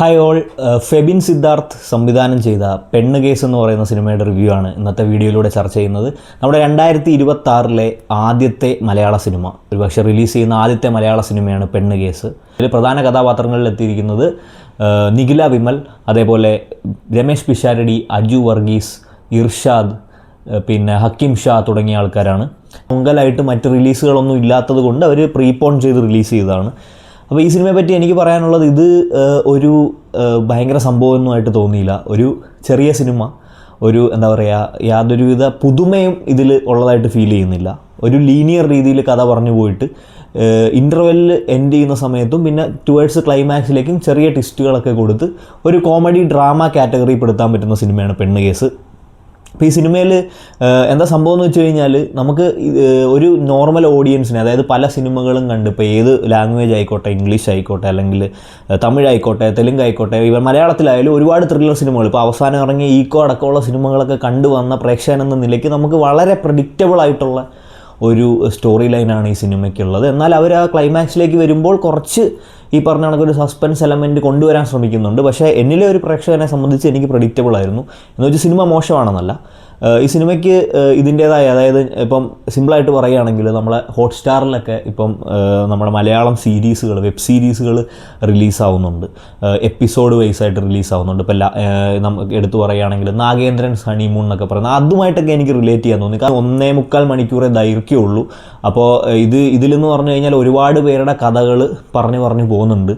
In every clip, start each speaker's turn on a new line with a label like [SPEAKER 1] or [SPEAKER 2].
[SPEAKER 1] Hi all, Febin Siddharth സംവിധാനം ചെയ്ത പെണ്ണ് കേസ് എന്ന് പറയുന്ന സിനിമയുടെ റിവ്യൂ ആണ് ഇന്നത്തെ വീഡിയോയിലൂടെ ചർച്ച ചെയ്യുന്നത്. നമ്മുടെ 2026 ആദ്യത്തെ മലയാള സിനിമ, ഒരുപക്ഷെ റിലീസ് ചെയ്യുന്ന ആദ്യത്തെ മലയാള സിനിമയാണ് പെണ്ണ് കേസ്. ഇതിൽ പ്രധാന കഥാപാത്രങ്ങളിൽ എത്തിയിരിക്കുന്നത് നിഖില വിമൽ, അതേപോലെ രമേശ് പിഷാരടി, അജു വർഗീസ്, ഇർഷാദ്, പിന്നെ ഹക്കീം ഷാ തുടങ്ങിയ ആൾക്കാരാണ്. പൊങ്കലായിട്ട് മറ്റ് റിലീസുകളൊന്നും ഇല്ലാത്തത് കൊണ്ട് അവർ പ്രീപോൺ ചെയ്ത് റിലീസ് ചെയ്തതാണ്. അപ്പോൾ ഈ സിനിമയെ പറ്റി എനിക്ക് പറയാനുള്ളത്, ഇത് ഒരു ഭയങ്കര സംഭവമൊന്നുമായിട്ട് തോന്നിയില്ല. ഒരു ചെറിയ സിനിമ, ഒരു എന്താ പറയുക, യാതൊരുവിധ പുതുമയും ഇതിൽ ഉള്ളതായിട്ട് ഫീൽ ചെയ്യുന്നില്ല. ഒരു ലീനിയർ രീതിയിൽ കഥ പറഞ്ഞു പോയിട്ട് ഇൻ്റർവെല്ലിൽ എൻഡ് ചെയ്യുന്ന സമയത്തും പിന്നെ ടുവേർഡ്സ് ക്ലൈമാക്സിലേക്കും ചെറിയ ട്വിസ്റ്റുകളൊക്കെ കൊടുത്ത് ഒരു കോമഡി ഡ്രാമ കാറ്റഗറി പെടുത്താൻ പറ്റുന്ന സിനിമയാണ് പെണ്ണ് കേസ്. അപ്പോൾ ഈ സിനിമയിൽ എന്താ സംഭവം എന്ന് വെച്ച് കഴിഞ്ഞാൽ, നമുക്ക് ഒരു നോർമൽ ഓഡിയൻസിനെ, അതായത് പല സിനിമകളും കണ്ട്, ഇപ്പോൾ ഏത് ലാംഗ്വേജ് ആയിക്കോട്ടെ, ഇംഗ്ലീഷ് ആയിക്കോട്ടെ, അല്ലെങ്കിൽ തമിഴ് ആയിക്കോട്ടെ, തെലുങ്ക് ആയിക്കോട്ടെ, ഇവർ മലയാളത്തിലായാലും ഒരുപാട് ത്രില്ലർ സിനിമകൾ, ഇപ്പോൾ അവസാനം ഇറങ്ങിയ ഈക്കോ അടക്കമുള്ള സിനിമകളൊക്കെ കണ്ടുവന്ന പ്രേക്ഷകൻ എന്ന നിലയ്ക്ക് നമുക്ക് വളരെ പ്രഡിക്റ്റബിൾ ആയിട്ടുള്ള ഒരു സ്റ്റോറി ലൈനാണ് ഈ സിനിമയ്ക്കുള്ളത്. എന്നാൽ അവർ ആ ക്ലൈമാക്സിലേക്ക് വരുമ്പോൾ കുറച്ച് ഈ പറഞ്ഞ കണക്കൊരു സസ്പെൻസ് എലമെൻറ്റ് കൊണ്ടുവരാൻ ശ്രമിക്കുന്നുണ്ട്. പക്ഷേ എന്നിലെ ഒരു പ്രേക്ഷകനെ സംബന്ധിച്ച് എനിക്ക് പ്രഡിക്റ്റബിൾ ആയിരുന്നു. എന്ന് വെച്ചാൽ സിനിമ മോശമാണെന്നല്ല, ഈ സിനിമയ്ക്ക് ഇതിൻ്റേതായ, അതായത് ഇപ്പം സിമ്പിളായിട്ട് പറയുകയാണെങ്കിൽ, നമ്മളെ ഹോട്ട്സ്റ്റാറിലൊക്കെ ഇപ്പം നമ്മുടെ മലയാളം സീരീസുകൾ, വെബ് സീരീസുകൾ റിലീസാവുന്നുണ്ട്, എപ്പിസോഡ് വൈസായിട്ട് റിലീസാവുന്നുണ്ട്. ഇപ്പം നമുക്ക് എടുത്തു പറയുകയാണെങ്കിൽ നാഗേന്ദ്രൻ ഹണിമൂൺ എന്നൊക്കെ പറയുന്നത്, അതുമായിട്ടൊക്കെ എനിക്ക് റിലേറ്റ് ചെയ്യാൻ തോന്നി. കാരണം 1.25 മണിക്കൂറേ ദൈർഘ്യമുള്ളൂ. അപ്പോൾ ഇതിലെന്ന് പറഞ്ഞു കഴിഞ്ഞാൽ ഒരുപാട് പേരുടെ കഥകൾ പറഞ്ഞു പോകുന്നുണ്ട്.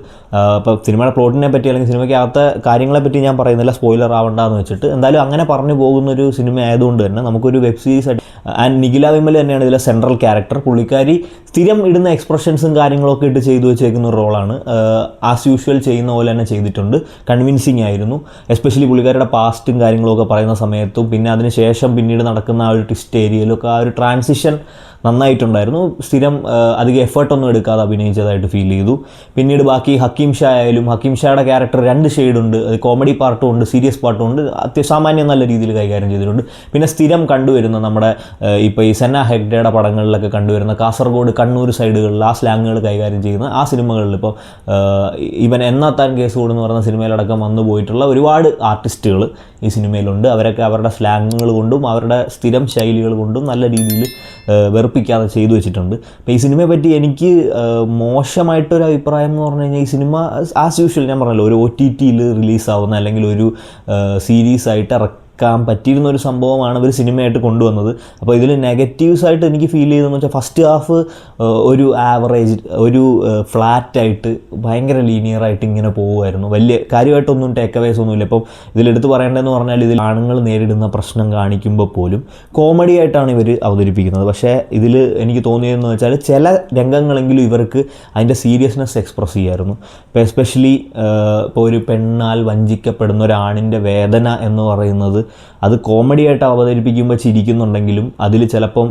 [SPEAKER 1] ഇപ്പോൾ സിനിമയുടെ പ്ലോട്ടിനെ പറ്റി അല്ലെങ്കിൽ സിനിമയ്ക്കകത്തെ കാര്യങ്ങളെപ്പറ്റി ഞാൻ പറയുന്നില്ല, സ്പോയിലർ ആവണ്ടെന്ന് വെച്ചിട്ട്. എന്തായാലും അങ്ങനെ പറഞ്ഞു പോകുന്നൊരു സിനിമ ആയതുകൊണ്ട് തന്നെ നമുക്കൊരു വെബ് സീരീസ് ആയിട്ട്, ആൻഡ് നിഖില വിമൽ തന്നെയാണ് ഇതിലെ സെൻട്രൽ ക്യാരക്ടർ. പുള്ളിക്കാരി സ്ഥിരം ഇടുന്ന എക്സ്പ്രഷൻസും കാര്യങ്ങളൊക്കെ ഇട്ട് ചെയ്തു വെച്ചേക്കുന്ന ഒരു റോളാണ്. ആസ് യൂഷ്വൽ ചെയ്യുന്ന പോലെ തന്നെ ചെയ്തിട്ടുണ്ട്. കൺവിൻസിങ് ആയിരുന്നു. എസ്പെഷ്യലി പുള്ളിക്കാരുടെ പാസ്റ്റും കാര്യങ്ങളൊക്കെ പറയുന്ന സമയത്തും പിന്നെ അതിന് ശേഷം പിന്നീട് നടക്കുന്ന ആ ഒരു ട്വിസ്റ്റ് ഏരിയയിലൊക്കെ ആ ഒരു ട്രാൻസിഷൻ നന്നായിട്ടുണ്ടായിരുന്നു. സ്ഥിരം അധികം എഫേർട്ടൊന്നും എടുക്കാതെ അഭിനയിച്ചതായിട്ട് ഫീൽ ചെയ്തു. പിന്നീട് ബാക്കി ഹക്കീം ഷാ ആയാലും, ഹക്കീം ഷായുടെ ക്യാരക്ടർ 2 ഷെയ്ഡുണ്ട്. അത് കോമഡി പാർട്ടും ഉണ്ട്, സീരിയസ് പാർട്ടും ഉണ്ട്. അത്യാസാമാന്യം നല്ല രീതിയിൽ കൈകാര്യം ചെയ്തിട്ടുണ്ട്. പിന്നെ സ്ഥിരം കണ്ടുവരുന്ന നമ്മുടെ ഇപ്പോൾ ഈ സെന്ന ഹെഗ്ഡയുടെ പടങ്ങളിലൊക്കെ കണ്ടുവരുന്ന കാസർഗോഡ്, കണ്ണൂർ സൈഡുകളിൽ ആ സ്ലാങ്ങുകൾ കൈകാര്യം ചെയ്യുന്ന ആ സിനിമകളിൽ ഇപ്പോൾ ഇവൻ എന്നാത്താൻ കേസുകൂട് എന്ന് പറയുന്ന സിനിമയിലടക്കം വന്നു പോയിട്ടുള്ള ഒരുപാട് ആർട്ടിസ്റ്റുകൾ ഈ സിനിമയിലുണ്ട്. അവരൊക്കെ അവരുടെ സ്ലാങ്ങുകൾ കൊണ്ടും അവരുടെ സ്ഥിരം ശൈലികൾ കൊണ്ടും നല്ല രീതിയിൽ വെറുപ്പിക്കാതെ ചെയ്തു വെച്ചിട്ടുണ്ട്. അപ്പോൾ ഈ സിനിമയെ പറ്റി എനിക്ക് മോശമായിട്ടൊരു അഭിപ്രായം എന്ന് പറഞ്ഞു കഴിഞ്ഞാൽ, ഈ സിനിമ ആസ് യൂഷ്വൽ ഞാൻ പറഞ്ഞല്ലോ, ഒരു OTTയിൽ റിലീസാവുന്ന അല്ലെങ്കിൽ ഒരു സീരീസായിട്ട് പറ്റിയിരുന്ന ഒരു സംഭവമാണ് ഒരു സിനിമയായിട്ട് കൊണ്ടുവന്നത്. അപ്പോൾ ഇതിൽ നെഗറ്റീവ്സായിട്ട് എനിക്ക് ഫീൽ ചെയ്തതെന്ന് വെച്ചാൽ, ഫസ്റ്റ് ഹാഫ് ഒരു ആവറേജ്, ഒരു ഫ്ലാറ്റായിട്ട് ഭയങ്കര ലീനിയറായിട്ട് ഇങ്ങനെ പോകുമായിരുന്നു. വലിയ കാര്യമായിട്ടൊന്നും ടേക്ക് അവേസ് ഒന്നുമില്ല. ഇപ്പം ഇതിലെടുത്ത് പറയേണ്ടതെന്ന് പറഞ്ഞാൽ, ഇതിൽ ആണുങ്ങൾ നേരിടുന്ന പ്രശ്നം കാണിക്കുമ്പോൾ പോലും കോമഡി ആയിട്ടാണ് ഇവർ അവതരിപ്പിക്കുന്നത്. പക്ഷേ ഇതിൽ എനിക്ക് തോന്നിയതെന്ന് വെച്ചാൽ, ചില രംഗങ്ങളെങ്കിലും ഇവർക്ക് അതിൻ്റെ സീരിയസ്നെസ് എക്സ്പ്രസ് ചെയ്യായിരുന്നു. ഇപ്പോൾ എസ്പെഷ്യലി ഇപ്പോൾ ഒരു പെണ്ണാൽ വഞ്ചിക്കപ്പെടുന്ന ഒരാണിൻ്റെ വേദന എന്ന് പറയുന്നത്, അത് കോമഡി ആയിട്ട് അവതരിപ്പിക്കുമ്പോൾ ചിരിക്കുന്നുണ്ടെങ്കിലും അതിൽ ചിലപ്പം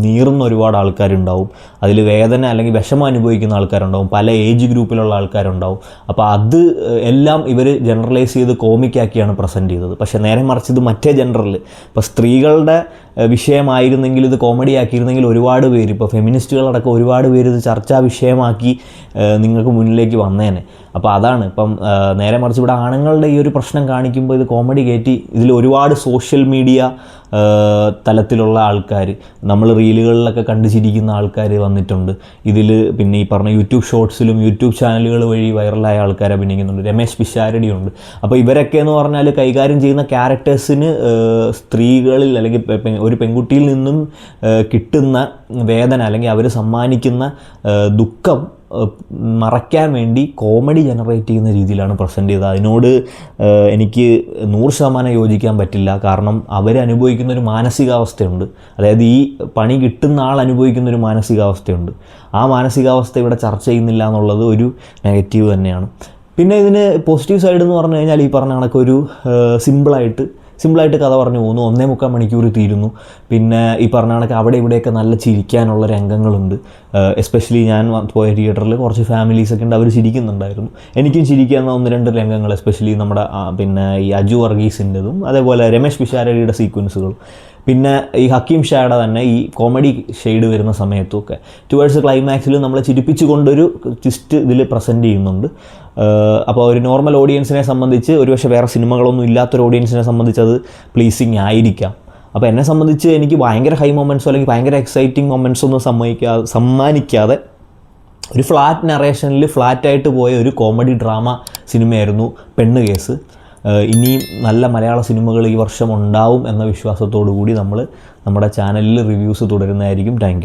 [SPEAKER 1] നീറുന്ന ഒരുപാട് ആൾക്കാരുണ്ടാവും. അതിൽ വേദന അല്ലെങ്കിൽ വിഷമം അനുഭവിക്കുന്ന ആൾക്കാരുണ്ടാവും. പല ഏജ് ഗ്രൂപ്പിലുള്ള ആൾക്കാരുണ്ടാവും. അപ്പോൾ അത് എല്ലാം ഇവർ ജനറലൈസ് ചെയ്ത് കോമിക്കാക്കിയാണ് പ്രസൻറ്റ് ചെയ്തത്. പക്ഷേ നേരെ മറിച്ച് ഇത് മറ്റേ ജനറൽ, ഇപ്പോൾ സ്ത്രീകളുടെ വിഷയമായിരുന്നെങ്കിൽ, ഇത് കോമഡി ആക്കിയിരുന്നെങ്കിൽ ഒരുപാട് പേര്, ഇപ്പോൾ ഫെമിനിസ്റ്റുകളടക്കം ഒരുപാട് പേര് ഇത് ചർച്ചാ വിഷയമാക്കി നിങ്ങൾക്ക് മുന്നിലേക്ക് വന്നേനെ. അപ്പോൾ അതാണ് ഇപ്പം നേരെ മറിച്ച് ഇവിടെ ആണുങ്ങളുടെ ഈ ഒരു പ്രശ്നം കാണിക്കുമ്പോൾ ഇത് കോമഡി കയറ്റി, ഇതിൽ ഒരുപാട് സോഷ്യൽ മീഡിയ തലത്തിലുള്ള ആൾക്കാർ, നമ്മൾ റീലുകളിലൊക്കെ കണ്ടു ചിരിക്കുന്ന ആൾക്കാർ വന്നിട്ടുണ്ട് ഇതിൽ. പിന്നെ ഈ പറഞ്ഞ യൂട്യൂബ് ഷോർട്സിലും യൂട്യൂബ് ചാനലുകൾ വഴി വൈറലായ ആൾക്കാർ അഭിനയിക്കുന്നുണ്ട്. രമേശ് പിഷാരടിയുണ്ട്. അപ്പോൾ ഇവരൊക്കെ എന്ന് പറഞ്ഞാൽ കൈകാര്യം ചെയ്യുന്ന ക്യാരക്ടേഴ്സിന് സ്ത്രീകളിൽ അല്ലെങ്കിൽ ഒരു പെൺകുട്ടിയിൽ നിന്നും കിട്ടുന്ന വേദന അല്ലെങ്കിൽ അവർ സമ്മാനിക്കുന്ന ദുഃഖം മറയ്ക്കാൻ വേണ്ടി കോമഡി ജനറേറ്റ് ചെയ്യുന്ന രീതിയിലാണ് പ്രസൻറ്റ് ചെയ്തത്. അതിനോട് എനിക്ക് 100% യോജിക്കാൻ പറ്റില്ല. കാരണം അവരനുഭവിക്കുന്നൊരു മാനസികാവസ്ഥയുണ്ട്. അതായത് ഈ പണി കിട്ടുന്ന ആൾ അനുഭവിക്കുന്നൊരു മാനസികാവസ്ഥയുണ്ട്. ആ മാനസികാവസ്ഥ ഇവിടെ ചർച്ച ചെയ്യുന്നില്ല എന്നുള്ളത് ഒരു നെഗറ്റീവ് തന്നെയാണ്. പിന്നെ ഇതിന് പോസിറ്റീവ് സൈഡ് എന്ന് പറഞ്ഞു കഴിഞ്ഞാൽ, ഈ പറഞ്ഞ കണക്കൊരു സിമ്പിളായിട്ട് കഥ പറഞ്ഞു പോകുന്നു. 1.25 മണിക്കൂർ തീരുന്നു. പിന്നെ ഈ പറഞ്ഞ കണക്ക് അവിടെ ഇവിടെയൊക്കെ നല്ല ചിരിക്കാനുള്ള രംഗങ്ങളുണ്ട്. എസ്പെഷ്യലി ഞാൻ പോയ തിയേറ്ററിൽ കുറച്ച് ഫാമിലീസൊക്കെ ഉണ്ട്, അവർ ചിരിക്കുന്നുണ്ടായിരുന്നു. എനിക്കും ചിരിക്കാവുന്ന 1-2 രംഗങ്ങൾ, എസ്പെഷ്യലി നമ്മുടെ പിന്നെ ഈ അജു വർഗീസിൻ്റെതും അതേപോലെ രമേശ് പിഷാരടിയുടെ സീക്വൻസുകൾ, പിന്നെ ഈ ഹക്കീം ഷായുടെ തന്നെ ഈ കോമഡി ഷെയ്ഡ് വരുന്ന സമയത്തുമൊക്കെ ടുവേഴ്സ് ക്ലൈമാക്സിൽ നമ്മളെ ചിരിപ്പിച്ചുകൊണ്ടൊരു ട്വിസ്റ്റ് ഇതിൽ പ്രസൻറ്റ് ചെയ്യുന്നുണ്ട്. അപ്പോൾ ഒരു നോർമൽ ഓഡിയൻസിനെ സംബന്ധിച്ച് ഒരുപക്ഷെ വേറെ സിനിമകളൊന്നും ഇല്ലാത്തൊരു ഓഡിയൻസിനെ സംബന്ധിച്ച് അത് പ്ലീസിങ് ആയിരിക്കാം. അപ്പോൾ എന്നെ സംബന്ധിച്ച് എനിക്ക് ഭയങ്കര ഹൈ മൊമെൻറ്റ്സോ അല്ലെങ്കിൽ ഭയങ്കര എക്സൈറ്റിംഗ് മൊമെൻറ്റ്സോ ഒന്നും സമ്മാനിക്കാതെ ഒരു ഫ്ലാറ്റ് നറേഷനിൽ ഫ്ലാറ്റായിട്ട് പോയ ഒരു കോമഡി ഡ്രാമ സിനിമയായിരുന്നു പെണ്ണ് കേസ്. ഇനിയും നല്ല മലയാള സിനിമകൾ ഈ വർഷം ഉണ്ടാവും എന്ന വിശ്വാസത്തോടു കൂടി നമ്മൾ നമ്മുടെ ചാനലിൽ റിവ്യൂസ് തുടരുന്നതായിരിക്കും. Thank you.